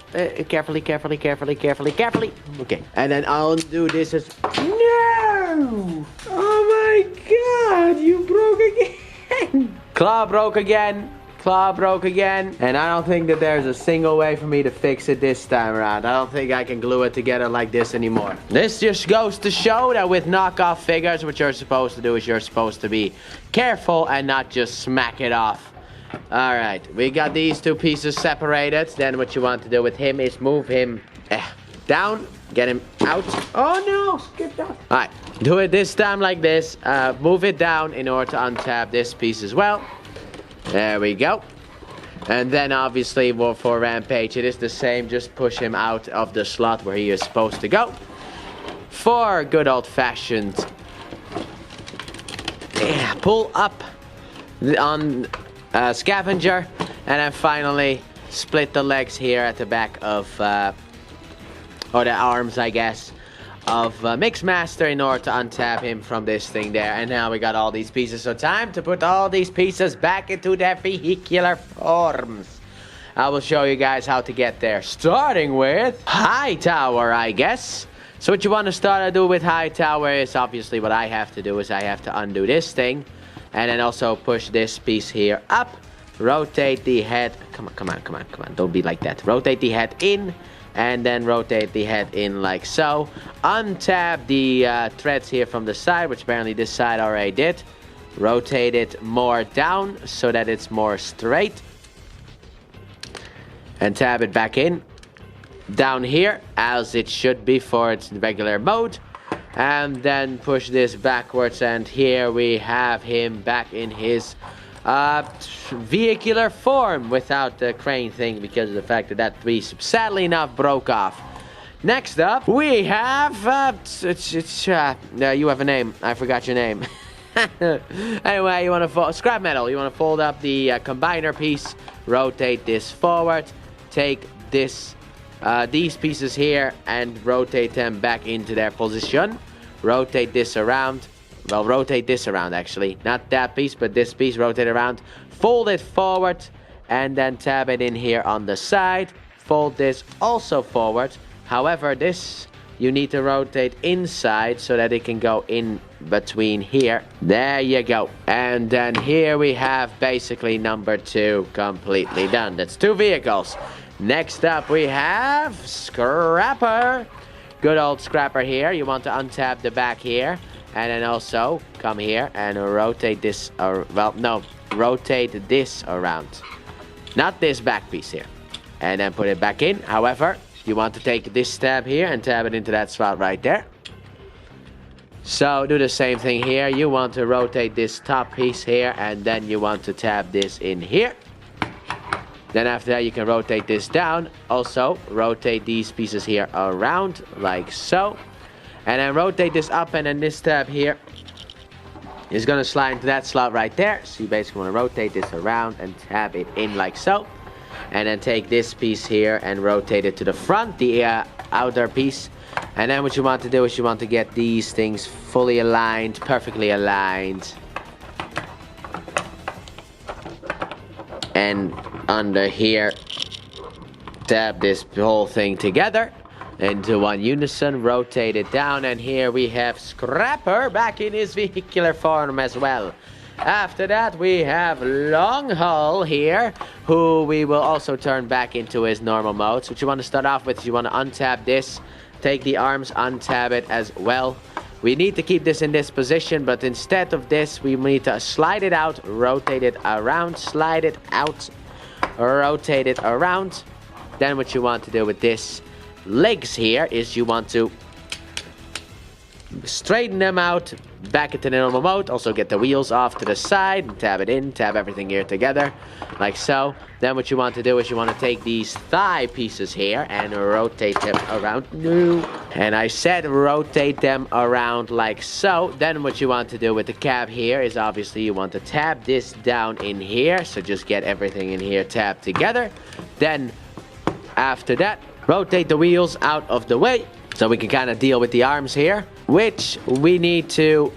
Carefully, carefully, carefully, carefully, carefully. Okay, and then I'll undo this as... No! No! Oh my god, you broke again! Claw broke again. Claw broke again. And I don't think that there's a single way for me to fix it this time around. I don't think I can glue it together like this anymore. This just goes to show that with knockoff figures, what you're supposed to do is you're supposed to be careful and not just smack it off. Alright, we got these two pieces separated. Then what you want to do with him is move him down. Get him out. Oh no, skip that. Alright, do it this time like this. Move it down in order to untap this piece as well. There we go. And then obviously for Rampage it is the same. Just push him out of the slot where he is supposed to go. For good old-fashioned pull up on Scavenger. And then finally split the legs here at the back of or the arms, I guess, of Mixmaster in order to untap him from this thing there. And now we got all these pieces. So time to put all these pieces back into their vehicular forms. I will show you guys how to get there. Starting with Hightower, I guess. So what you want to start to do with Hightower is obviously what I have to do is I have to undo this thing. And then also push this piece here up. Rotate the head. Come on, come on, come on, come on. Don't be like that. Rotate the head in. And then rotate the head in like so. Untap the threads here from the side, which apparently this side already did. Rotate it more down so that it's more straight. And tab it back in. Down here, as it should be for its regular mode. And then push this backwards, and here we have him back in his vehicular form without the crane thing, because of the fact that that piece sadly enough broke off. Next up we have you have a name, I forgot your name. Anyway, you want to scrap metal, you want to fold up the combiner piece, rotate this forward, take this these pieces here and rotate them back into their position. Rotate this around. Well, rotate this around actually. Not that piece, but this piece. Rotate around. Fold it forward. And then tab it in here on the side. Fold this also forward. However, this you need to rotate inside so that it can go in between here. There you go. And then here we have basically number 2 completely done. That's 2 vehicles. Next up we have Scrapper. Good old Scrapper here. You want to untap the back here. And then also come here and rotate this, rotate this around. Not this back piece here. And then put it back in. However, you want to take this tab here and tab it into that spot right there. So do the same thing here. You want to rotate this top piece here, and then you want to tab this in here. Then after that you can rotate this down. Also rotate these pieces here around like so. And then rotate this up, and then this tab here is going to slide into that slot right there. So you basically want to rotate this around and tab it in like so. And then take this piece here and rotate it to the front, the outer piece. And then what you want to do is you want to get these things fully aligned, perfectly aligned. And under here, tab this whole thing together into one unison, rotate it down, and here we have Scrapper back in his vehicular form as well. After that we have Long Haul here, who we will also turn back into his normal mode. So what you want to start off with is you want to untap this, take the arms, untap it as well. We need to keep this in this position, but instead of this we need to slide it out, rotate it around, slide it out, rotate it around. Then what you want to do with this legs here is you want to straighten them out back into the normal mode. Also get the wheels off to the side and tab it in, tab everything here together like so. Then what you want to do is you want to take these thigh pieces here and rotate them around. And I said rotate them around like so. Then what you want to do with the cab here is obviously you want to tab this down in here. So just get everything in here tabbed together. Then after that, rotate the wheels out of the way so we can kind of deal with the arms here, which we need to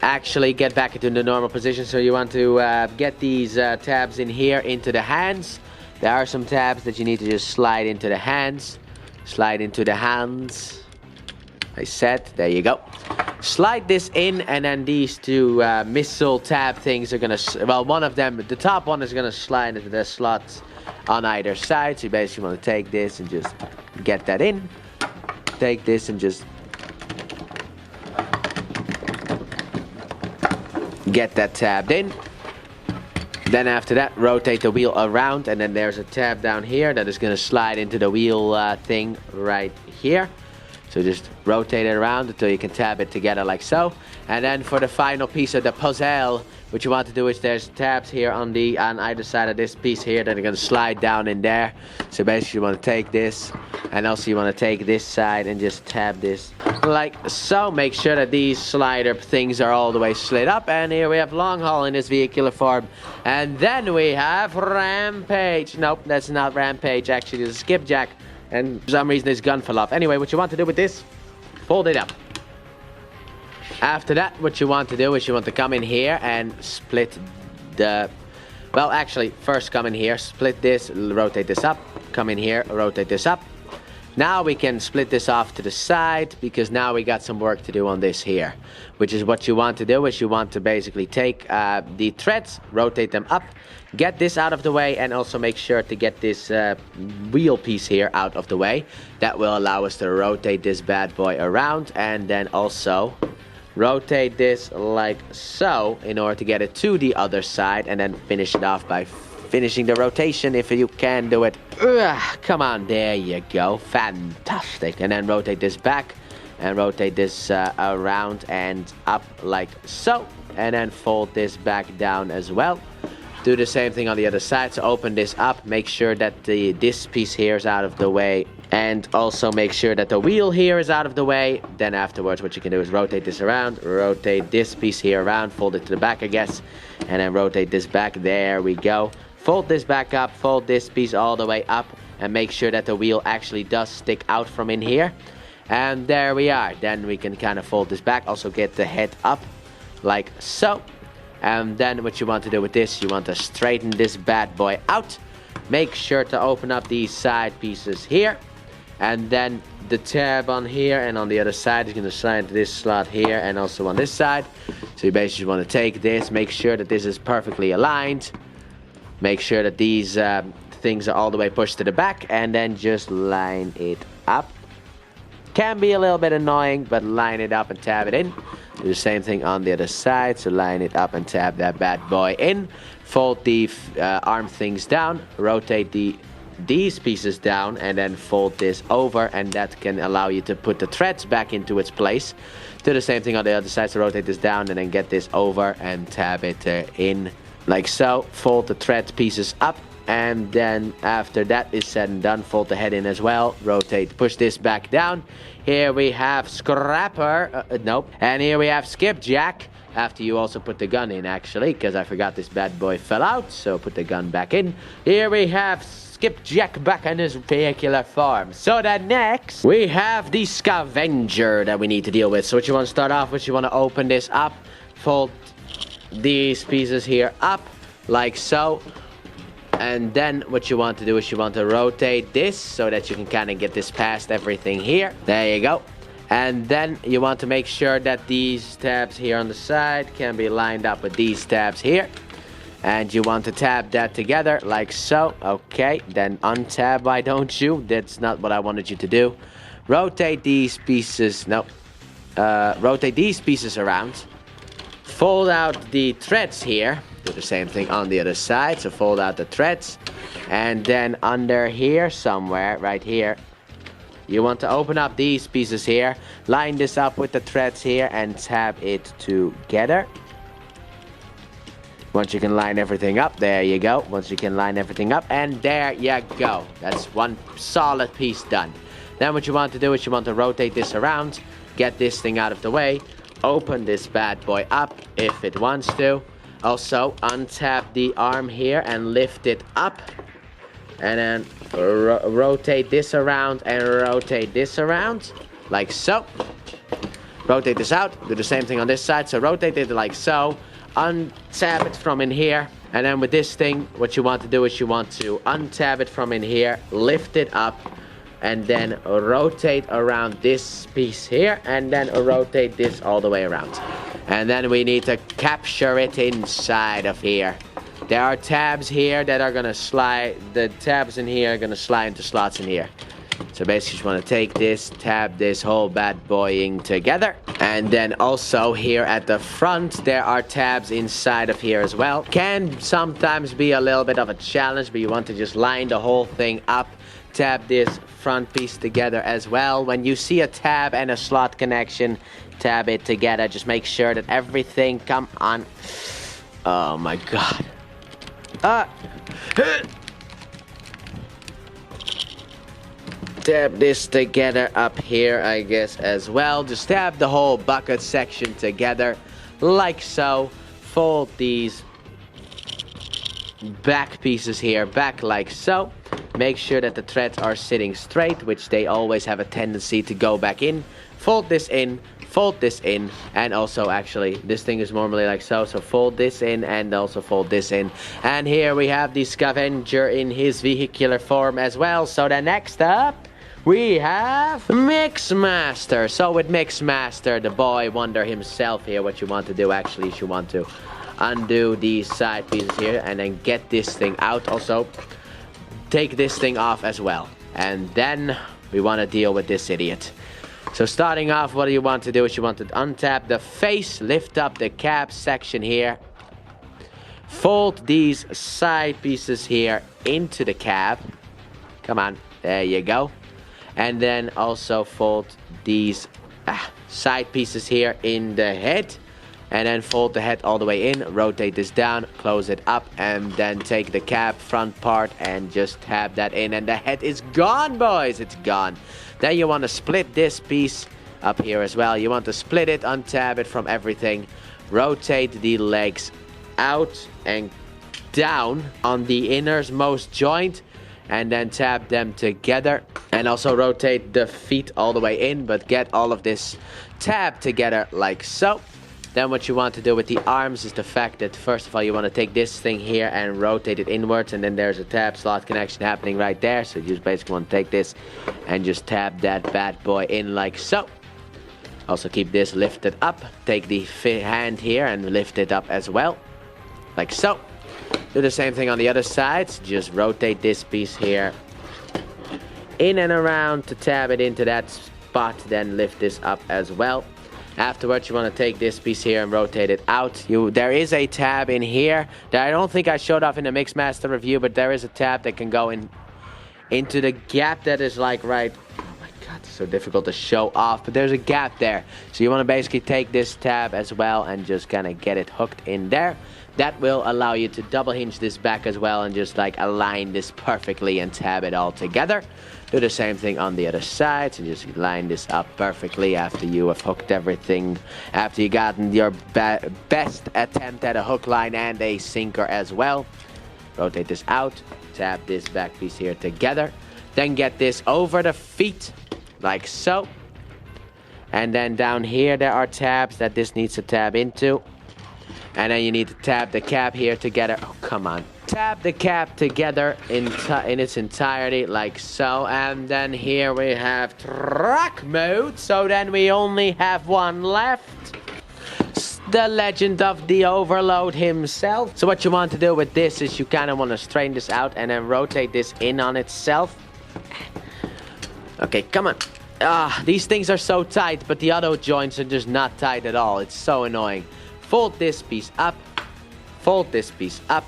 actually get back into the normal position. So you want to get these tabs in here into the hands. There are some tabs that you need to just slide into the hands. Slide into the hands. I said, there you go. Slide this in, and then these two missile tab things are gonna, well, one of them, the top one is gonna slide into the slots on either side. So you basically want to take this and just get that in. Take this and just get that tabbed in. Then after that, rotate the wheel around, and then there's a tab down here that is going to slide into the wheel thing right here. So just rotate it around until you can tab it together like so. And then for the final piece of the puzzle, what you want to do is there's tabs here on either side of this piece here that are going to slide down in there. So basically you want to take this, and also you want to take this side and just tab this like so. Make sure that these slider things are all the way slid up. And here we have long haul in this vehicular form. And then we have Rampage. Nope, that's not Rampage. Actually, it's a skipjack. And for some reason this gun fell off. Anyway, what you want to do with this, fold it up. After that, what you want to do is you want to come in here and split the... Well, actually, first come in here, split this, rotate this up. Come in here, rotate this up. Now we can split this off to the side, because now we got some work to do on this here. Which is what you want to do is you want to basically take the threads, rotate them up, get this out of the way, and also make sure to get this wheel piece here out of the way. That will allow us to rotate this bad boy around, and then also rotate this like so in order to get it to the other side, and then finish it off by finishing the rotation if you can do it. Come on, there you go. Fantastic. And then rotate this back and rotate this around and up like so. And then fold this back down as well. Do the same thing on the other side. So open this up. Make sure that this piece here is out of the way. And also make sure that the wheel here is out of the way. Then afterwards what you can do is rotate this around. Rotate this piece here around. Fold it to the back, I guess. And then rotate this back. There we go. Fold this back up, fold this piece all the way up, and make sure that the wheel actually does stick out from in here. And there we are. Then we can kind of fold this back, also get the head up like so. And then what you want to do with this, you want to straighten this bad boy out. Make sure to open up these side pieces here. And then the tab on here and on the other side is going to slide into this slot here, and also on this side. So you basically want to take this, make sure that this is perfectly aligned. Make sure that these things are all the way pushed to the back, and then just line it up. Can be a little bit annoying, but line it up and tab it in. Do the same thing on the other side, so line it up and tab that bad boy in. Fold the arm things down, rotate these pieces down, and then fold this over, and that can allow you to put the threads back into its place. Do the same thing on the other side, so rotate this down and then get this over and tab it in. Like so. Fold the thread pieces up, and then after that is said and done, fold the head in as well. Rotate, push this back down. Here we have Scrapper, nope. And here we have Skipjack. After you also put the gun in, actually, because I forgot this bad boy fell out. So put the gun back in. Here we have Skipjack back in his vehicular form. So then next, we have the Scavenger that we need to deal with. So what you want to start off with, you want to open this up, fold these pieces here up like so, and then what you want to do is you want to rotate this so that you can kind of get this past everything here. There you go. And then you want to make sure that these tabs here on the side can be lined up with these tabs here, and you want to tab that together like so. Okay, then untab, why don't you? That's not what I wanted you to do. Rotate these pieces, no, rotate these pieces around. Fold out the threads here. Do the same thing on the other side. So fold out the threads. And then under here somewhere, right here, you want to open up these pieces here. Line this up with the threads here and tab it together. Once you can line everything up, there you go. Once you can line everything up, and there you go. That's one solid piece done. Then what you want to do is you want to rotate this around. Get this thing out of the way. Open this bad boy up if it wants to. Also untap the arm here and lift it up, and then rotate this around and rotate this around like so. Rotate this out. Do the same thing on this side. So rotate it like so. Untap it from in here, and then with this thing what you want to do is you want to untap it from in here, lift it up, and then rotate around this piece here, and then rotate this all the way around. And then we need to capture it inside of here. There are tabs here that are gonna slide, the tabs in here are gonna slide into slots in here. So basically you just want to take this, tab this whole bad boy in together. And then also here at the front, there are tabs inside of here as well. Can sometimes be a little bit of a challenge, but you want to just line the whole thing up. Tab this front piece together as well. When you see a tab and a slot connection, tab it together. Just make sure that everything, come on. Oh my god. Tab this together up here, I guess, as well. Just tab the whole bucket section together, like so. Fold these back pieces here back like so. Make sure that the threads are sitting straight, which they always have a tendency to go back in. Fold this in, and also actually this thing is normally like so, so fold this in and also fold this in. And here we have the scavenger in his vehicular form as well. So then next up we have Mixmaster. So with Mixmaster, the boy wonder himself here, what you want to do actually is you want to undo these side pieces here and then get this thing out. Also take this thing off as well, and then we want to deal with this idiot. So starting off, what you want to do is you want to untap the face, lift up the cap section here, fold these side pieces here into the cab. Come on, there you go. And then also fold these side pieces here in the head, and then fold the head all the way in, rotate this down, close it up, and then take the cab front part and just tab that in, and the head is gone, boys. It's gone. Then you want to split this piece up here as well. You want to split it, untab it from everything, rotate the legs out and down on the innermost joint, and then tab them together, and also rotate the feet all the way in, but get all of this tab together like so. Then what you want to do with the arms is the fact that first of all you want to take this thing here and rotate it inwards, and then there's a tab slot connection happening right there. So you just basically want to take this and just tab that bad boy in like so. Also keep this lifted up. Take the hand here and lift it up as well, like so. Do the same thing on the other side. So just rotate this piece here in and around to tab it into that spot, then lift this up as well. Afterwards, you want to take this piece here and rotate it out. There is a tab in here that I don't think I showed off in the Mixmaster review, but there is a tab that can go into the gap that is like right... Oh my god, it's so difficult to show off, but there's a gap there. So you want to basically take this tab as well and just kind of get it hooked in there. That will allow you to double hinge this back as well and just like align this perfectly and tab it all together. Do the same thing on the other side, and just line this up perfectly after you have hooked everything, after you gotten your best attempt at a hook line and a sinker as well. Rotate this out, tab this back piece here together, then get this over the feet like so. And then down here there are tabs that this needs to tab into. And then you need to tab the cap here together. Oh, come on. Tab the cap together in its entirety, like so. And then here we have truck mode. So then we only have one left. The legend of the overload himself. So what you want to do with this is you kind of want to straighten this out and then rotate this in on itself. Okay, come on. These things are so tight, but the other joints are just not tight at all. It's so annoying. Fold this piece up, fold this piece up,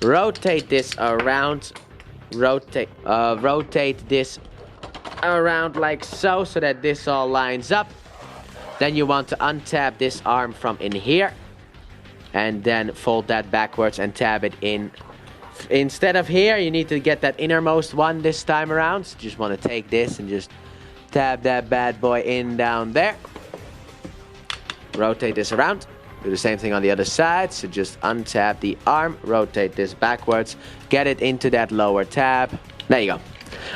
rotate this around, rotate this around like so that this all lines up. Then you want to untab this arm from in here, and then fold that backwards and tab it in. Instead of here, you need to get that innermost one this time around. So you just want to take this and just tab that bad boy in down there. Rotate this around. Do the same thing on the other side. So just untap the arm, rotate this backwards, get it into that lower tab. There you go.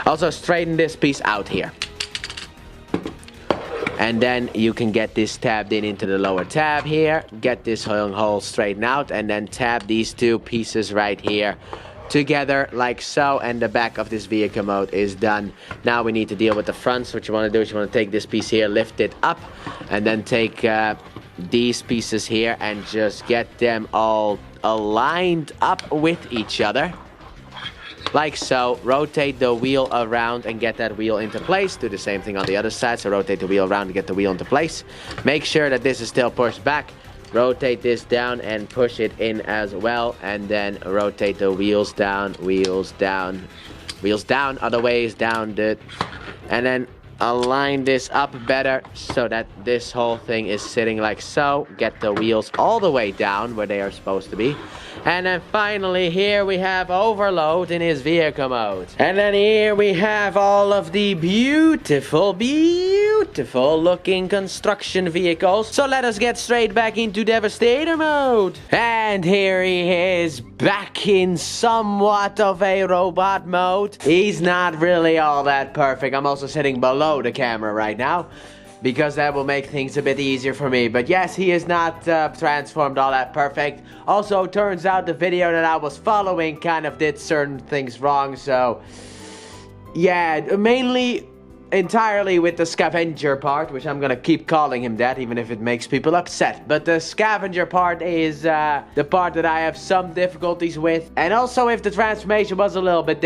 Also straighten this piece out here. And then you can get this tabbed in into the lower tab here. Get this hole straightened out, and then tab these two pieces right here together like so, and the back of this vehicle mode is done. Now we need to deal with the front. So what you want to do is you want to take this piece here, lift it up, and then take these pieces here and just get them all aligned up with each other. Like so. Rotate the wheel around and get that wheel into place. Do the same thing on the other side. So rotate the wheel around to get the wheel into place. Make sure that this is still pushed back. Rotate this down and push it in as well. And then rotate the wheels down, wheels down, wheels down, other ways down, dude. And then align this up better so that this whole thing is sitting like so. Get the wheels all the way down where they are supposed to be. And then finally here we have overload in his vehicle mode. And then here we have all of the beautiful looking construction vehicles. So let us get straight back into Devastator mode. And here he is back in somewhat of a robot mode. He's not really all that perfect. I'm also sitting below the camera right now, because that will make things a bit easier for me. But yes, he is not transformed all that perfect. Also, turns out the video that I was following kind of did certain things wrong. So, yeah, mainly, entirely with the scavenger part, which I'm gonna keep calling him that, even if it makes people upset. But the scavenger part is the part that I have some difficulties with. And also, if the transformation was a little bit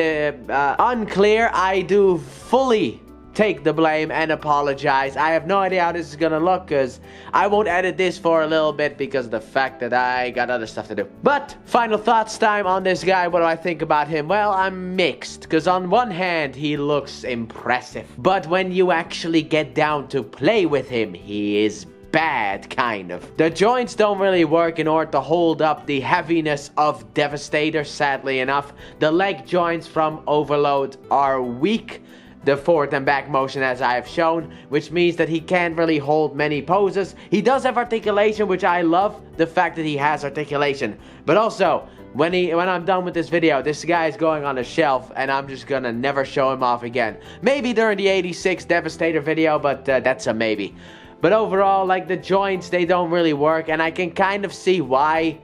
unclear, I do fully take the blame and apologize. I have no idea how this is gonna look, because I won't edit this for a little bit because of the fact that I got other stuff to do. But final thoughts time on this guy. What do I think about him? Well, I'm mixed, because on one hand he looks impressive, but when you actually get down to play with him, he is bad, kind of. The joints don't really work in order to hold up the heaviness of Devastator, sadly enough. The leg joints from Overload are weak. The forward and back motion, as I have shown, which means that he can't really hold many poses. He does have articulation, which I love, the fact that he has articulation. But also, when I'm done with this video, this guy is going on a shelf, and I'm just gonna never show him off again. Maybe during the 86 Devastator video, but that's a maybe. But overall, like, the joints, they don't really work, and I can kind of see why.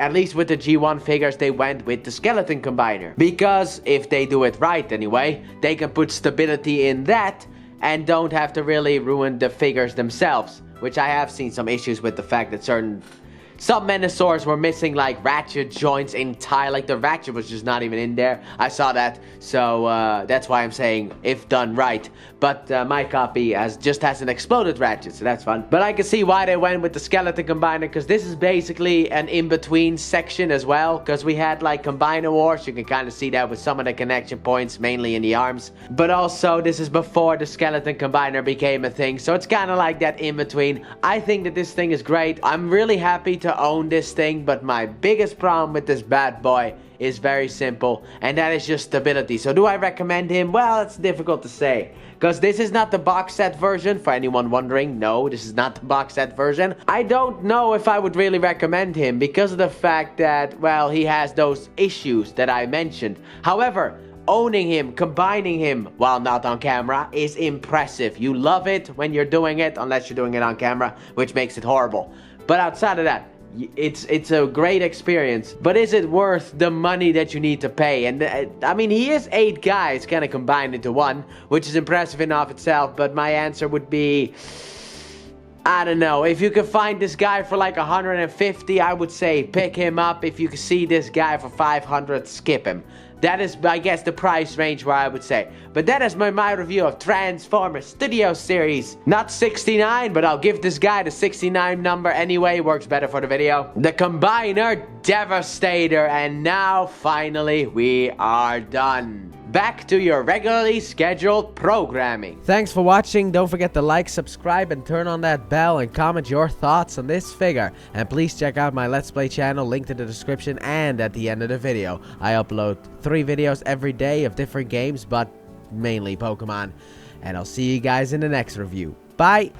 At least with the G1 figures, they went with the skeleton combiner. Because if they do it right anyway, they can put stability in that and don't have to really ruin the figures themselves. Which I have seen some issues with the fact that some Menasors were missing like ratchet joints entirely. Like the ratchet was just not even in there. I saw that. So that's why I'm saying if done right. But my copy just has an exploded ratchet, so that's fun. But I can see why they went with the skeleton combiner, because this is basically an in-between section as well. Because we had like combiner wars. You can kind of see that with some of the connection points, mainly in the arms. But also this is before the skeleton combiner became a thing. So it's kind of like that in-between. I think that this thing is great. I'm really happy to own this thing, but my biggest problem with this bad boy is very simple, and that is just stability. So do I recommend him? Well, it's difficult to say, because this is not the box set version, for anyone wondering. No, this is not the box set version. I don't know if I would really recommend him because of the fact that, well, he has those issues that I mentioned. However, owning him, combining him while not on camera is impressive. You love it when you're doing it, unless you're doing it on camera, which makes it horrible. But outside of that, it's a great experience. But is it worth the money that you need to pay? And I mean, he is 8 guys kind of combined into one, which is impressive in of itself. But my answer would be, I don't know. If you can find this guy for like 150, I would say pick him up. If you can see this guy for 500, skip him. That is, I guess, the price range where I would say. But that is my review of Transformers Studio Series. Not 69, but I'll give this guy the 69 number anyway. Works better for the video. The Combiner Devastator. And now, finally, we are done. Back to your regularly scheduled programming. Thanks for watching. Don't forget to like, subscribe, and turn on that bell, and comment your thoughts on this figure. And please check out my Let's Play channel, linked in the description and at the end of the video. I upload 3 videos every day of different games, but mainly Pokemon. And I'll see you guys in the next review. Bye!